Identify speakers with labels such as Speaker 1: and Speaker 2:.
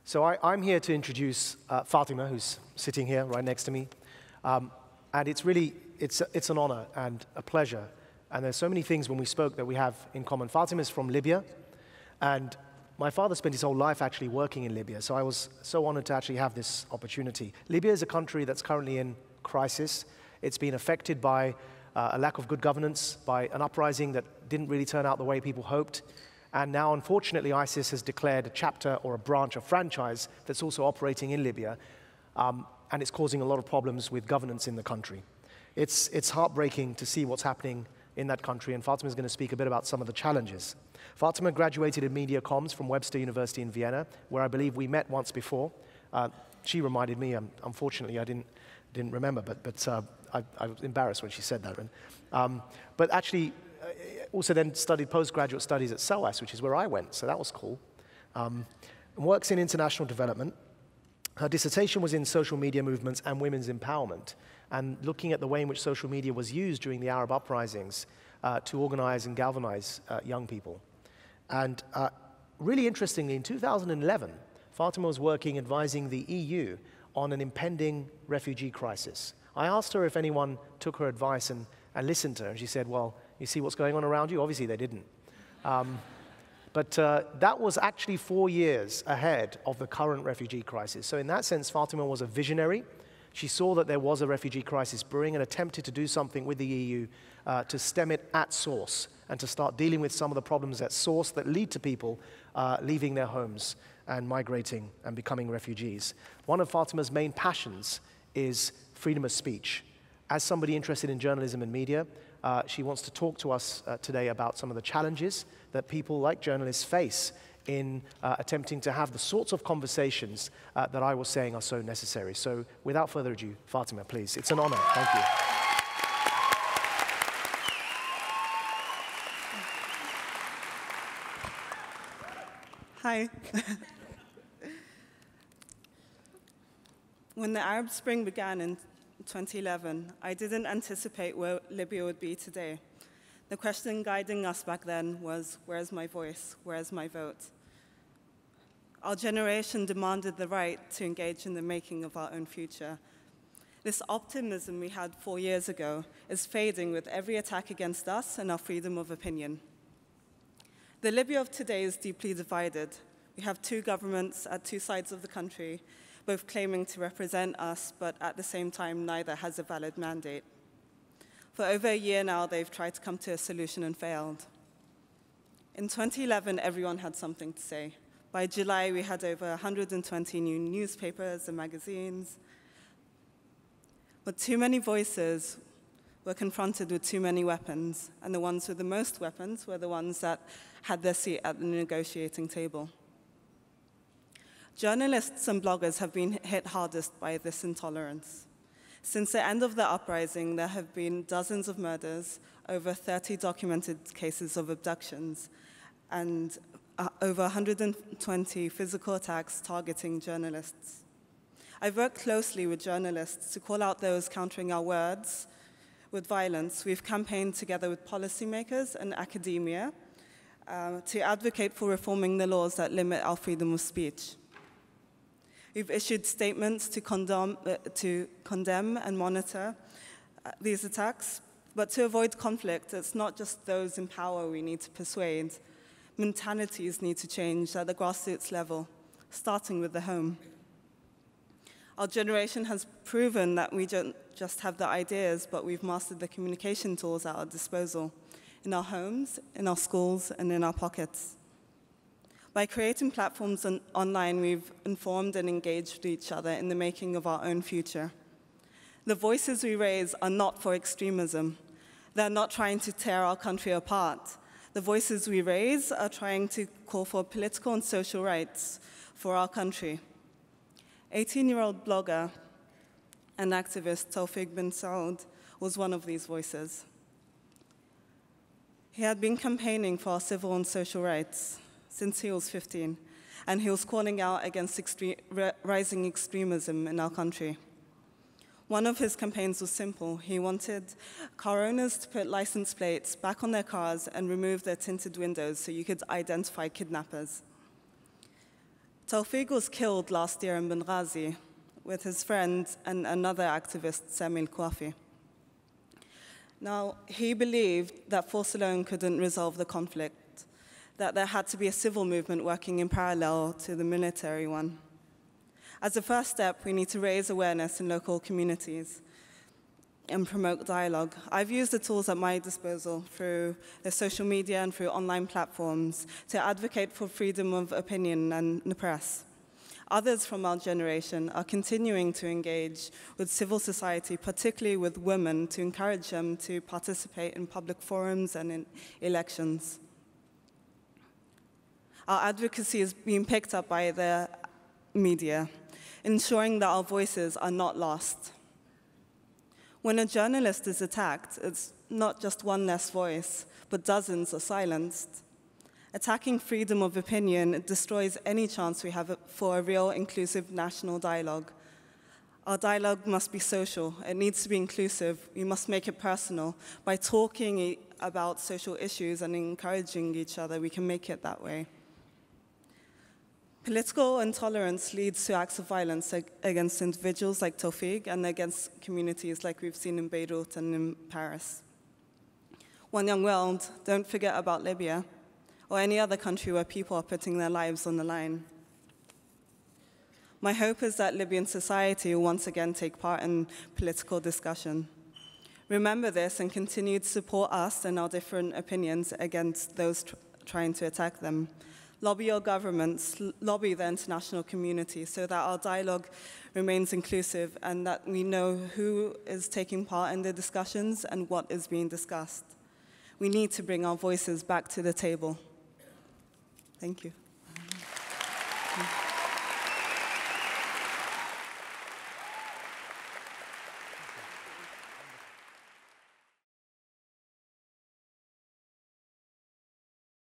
Speaker 1: So I'm here to introduce Fatima, who's sitting here right next to me. And it's an honor and a pleasure. And there's so many things when we spoke that we have in common. Fatima is from Libya, and my father spent his whole life actually working in Libya, so I was so honored to actually have this opportunity. Libya is a country that's currently in crisis. It's been affected by a lack of good governance, by an uprising that didn't really turn out the way people hoped. And now, unfortunately, ISIS has declared a chapter or a branch, a franchise that's also operating in Libya, and it's causing a lot of problems with governance in the country. It's heartbreaking to see what's happening in that country, and Fatima is going to speak a bit about some of the challenges. Fatima graduated in media comms from Webster University in Vienna, where I believe we met once before. She reminded me, unfortunately, I didn't remember, but I was embarrassed when she said that. But actually, also then studied postgraduate studies at SOAS, which is where I went, so that was cool. And works in international development. Her dissertation was in social media movements and women's empowerment, and looking at the way in which social media was used during the Arab uprisings to organize and galvanize young people. And really interestingly, in 2011, Fatima was working advising the EU on an impending refugee crisis. I asked her if anyone took her advice and listened to her, and she said, well, you see what's going on around you? Obviously they didn't. But that was actually 4 years ahead of the current refugee crisis. So in that sense, Fatima was a visionary. She saw that there was a refugee crisis brewing and attempted to do something with the EU to stem it at source and to start dealing with some of the problems at source that lead to people leaving their homes and migrating and becoming refugees. One of Fatima's main passions is freedom of speech. As somebody interested in journalism and media, she wants to talk to us today about some of the challenges that people like journalists face in attempting to have the sorts of conversations that I was saying are so necessary. So without further ado, Fatima, please. It's an honor. Thank you.
Speaker 2: Hi. When the Arab Spring began in 2011, I didn't anticipate where Libya would be today. The question guiding us back then was, where's my voice? Where's my vote? Our generation demanded the right to engage in the making of our own future. This optimism we had 4 years ago is fading with every attack against us and our freedom of opinion. The Libya of today is deeply divided. We have two governments at two sides of the country, both claiming to represent us, but at the same time, neither has a valid mandate. For over a year now, they've tried to come to a solution and failed. In 2011, everyone had something to say. By July, we had over 120 new newspapers and magazines. But too many voices were confronted with too many weapons, and the ones with the most weapons were the ones that had their seat at the negotiating table. Journalists and bloggers have been hit hardest by this intolerance. Since the end of the uprising, there have been dozens of murders, over 30 documented cases of abductions, and over 120 physical attacks targeting journalists. I've worked closely with journalists to call out those countering our words with violence. We've campaigned together with policymakers and academia to advocate for reforming the laws that limit our freedom of speech. We've issued statements to condemn and monitor these attacks, but to avoid conflict, it's not just those in power we need to persuade. Mentalities need to change at the grassroots level, starting with the home. Our generation has proven that we don't just have the ideas, but we've mastered the communication tools at our disposal, in our homes, in our schools, and in our pockets. By creating platforms online, we've informed and engaged each other in the making of our own future. The voices we raise are not for extremism. They're not trying to tear our country apart. The voices we raise are trying to call for political and social rights for our country. 18-year-old blogger and activist Tawfiq bin Saud was one of these voices. He had been campaigning for our civil and social rights since he was 15, and he was calling out against rising extremism in our country. One of his campaigns was simple. He wanted car owners to put license plates back on their cars and remove their tinted windows so you could identify kidnappers. Tawfiq was killed last year in Benghazi with his friend and another activist, Samil Kwafi. Now, he believed that force alone couldn't resolve the conflict, that there had to be a civil movement working in parallel to the military one. As a first step, we need to raise awareness in local communities and promote dialogue. I've used the tools at my disposal through the social media and through online platforms to advocate for freedom of opinion and the press. Others from our generation are continuing to engage with civil society, particularly with women, to encourage them to participate in public forums and in elections. Our advocacy is being picked up by the media, ensuring that our voices are not lost. When a journalist is attacked, it's not just one less voice, but dozens are silenced. Attacking freedom of opinion destroys any chance we have for a real inclusive national dialogue. Our dialogue must be social. It needs to be inclusive. We must make it personal. By talking about social issues and encouraging each other, we can make it that way. Political intolerance leads to acts of violence against individuals like Tawfiq and against communities like we've seen in Beirut and in Paris. One young world, don't forget about Libya or any other country where people are putting their lives on the line. My hope is that Libyan society will once again take part in political discussion. Remember this and continue to support us and our different opinions against those trying to attack them. Lobby your governments, lobby the international community so that our dialogue remains inclusive and that we know who is taking part in the discussions and what is being discussed. We need to bring our voices back to the table. Thank you.